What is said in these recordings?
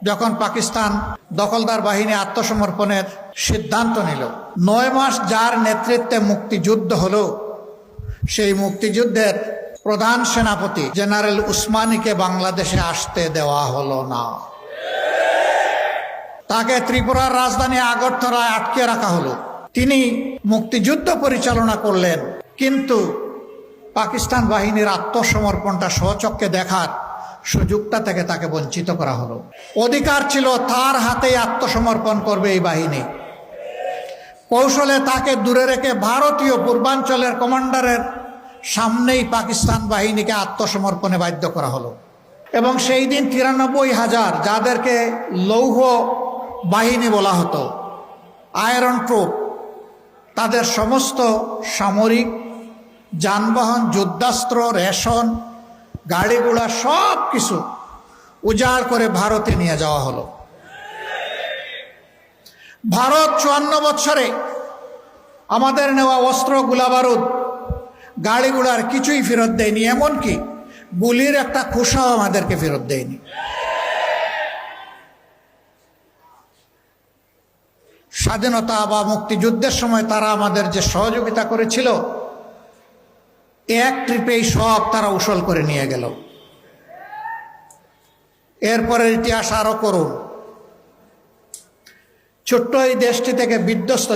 যখন পাকিস্তান দখলদার বাহিনী আত্মসমর্পণের সিদ্ধান্ত নিল, 9 মাস যার নেতৃত্বে মুক্তিযুদ্ধ হলো, সেই মুক্তিযুদ্ধের প্রধান সেনাপতি জেনারেল উসমানীকে বাংলাদেশে আসতে দেওয়া হলো না। তাকে ত্রিপুরার রাজধানী আগরতলায় আটকে রাখা হলো। তিনি মুক্তিযুদ্ধ পরিচালনা করলেন, কিন্তু পাকিস্তান বাহিনীর আত্মসমর্পণটা স্বচক্ষে দেখার সুযোগটা থেকে তাকে বঞ্চিত করা হলো। অধিকার ছিল তার হাতেই আত্মসমর্পণ করবে এই বাহিনী। কৌশলে তাকে দূরে রেখে ভারতীয় পূর্বাঞ্চলের কমান্ডারের সামনেই পাকিস্তান বাহিনীকে আত্মসমর্পণে বাধ্য করা হলো। এবং সেই দিন 93,000 যাদেরকে লৌহ বাহিনী বলা হতো, আয়রন ট্রুপ, তাদের সমস্ত সামরিক যানবাহন, যুদ্ধাস্ত্র, রেশন, গাড়িগুড়া সব কিছু উজাড় করে ভারতে নিয়ে যাওয়া হলো। ভারত 54 বছরে আমাদের নেওয়া অস্ত্র, গোলাবারুদ, গাড়িগুড়ার কিছুই ফেরত দেয়নি, এমনকি গুলির একটা খোসাও আমাদেরকে ফেরত দেয়নি। স্বাধীনতা বা মুক্তিযুদ্ধের সময় তারা আমাদের যে সহযোগিতা করেছিল, এক ট্রিপেই সব তারা উসল করে নিয়ে গেল। এরপরের ইতিহাস আরো করুন। ছোট্ট এই দেশটি থেকে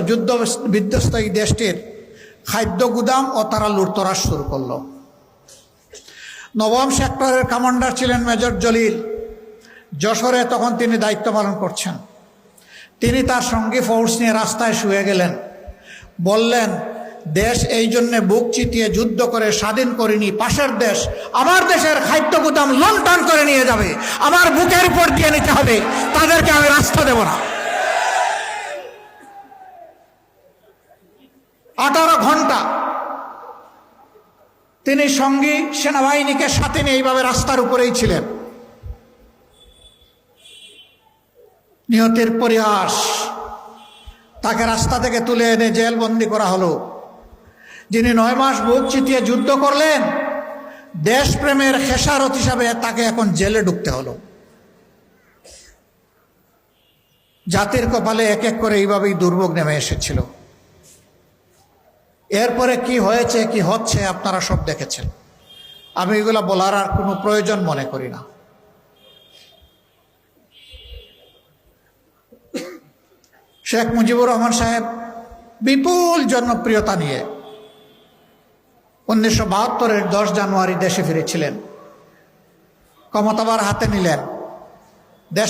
যুদ্ধ বিধ্বস্ত এই দেশটির খাদ্য গুদাম ও তারা লুটতরাজ শুরু করল। 9ম সেক্টরের কমান্ডার ছিলেন মেজর জলিল। যশোরে তখন তিনি দায়িত্ব পালন করছেন। তিনি তার সঙ্গী ফোর্স নিয়ে রাস্তায় শুয়ে গেলেন। বললেন, দেশ এই জন্যে বুক চিতিয়ে যুদ্ধ করে স্বাধীন করিনি, পাশের দেশ আমার দেশের খাদ্য গুদাম লুণ্ঠন করে নিয়ে যাবে, আমার বুকের উপর দিয়ে নিতে হবে, তাদেরকে আমি রাস্তা দেব না। 18 ঘন্টা তিনি সঙ্গী সেনাবাহিনীকে সাথে নিয়ে এইভাবে রাস্তার উপরেই ছিলেন। নিহতের পরিহাস, তাকে রাস্তা থেকে তুলে এনে জেলবন্দি করা হলো। যিনি 9 মাস বুক চিতিয়ে যুদ্ধ করলেন, দেশপ্রেমের খেসারত হিসাবে তাকে এখন জেলে ঢুকতে হলো। জাতির কপালে এক এক করে এইভাবেই দুর্ভোগ নেমে এসেছিল। এরপরে কি হয়েছে, কি হচ্ছে, আপনারা সব দেখেছেন। আমি এগুলো বলার আর কোনো প্রয়োজন মনে করি না। শেখ মুজিবুর রহমান সাহেব বিপুল জনপ্রিয়তা নিয়ে 1972-এর 10 জানুয়ারি দেশে ফিরেছিলেন। ক্ষমতাবার হাতে নিলেন। দেশ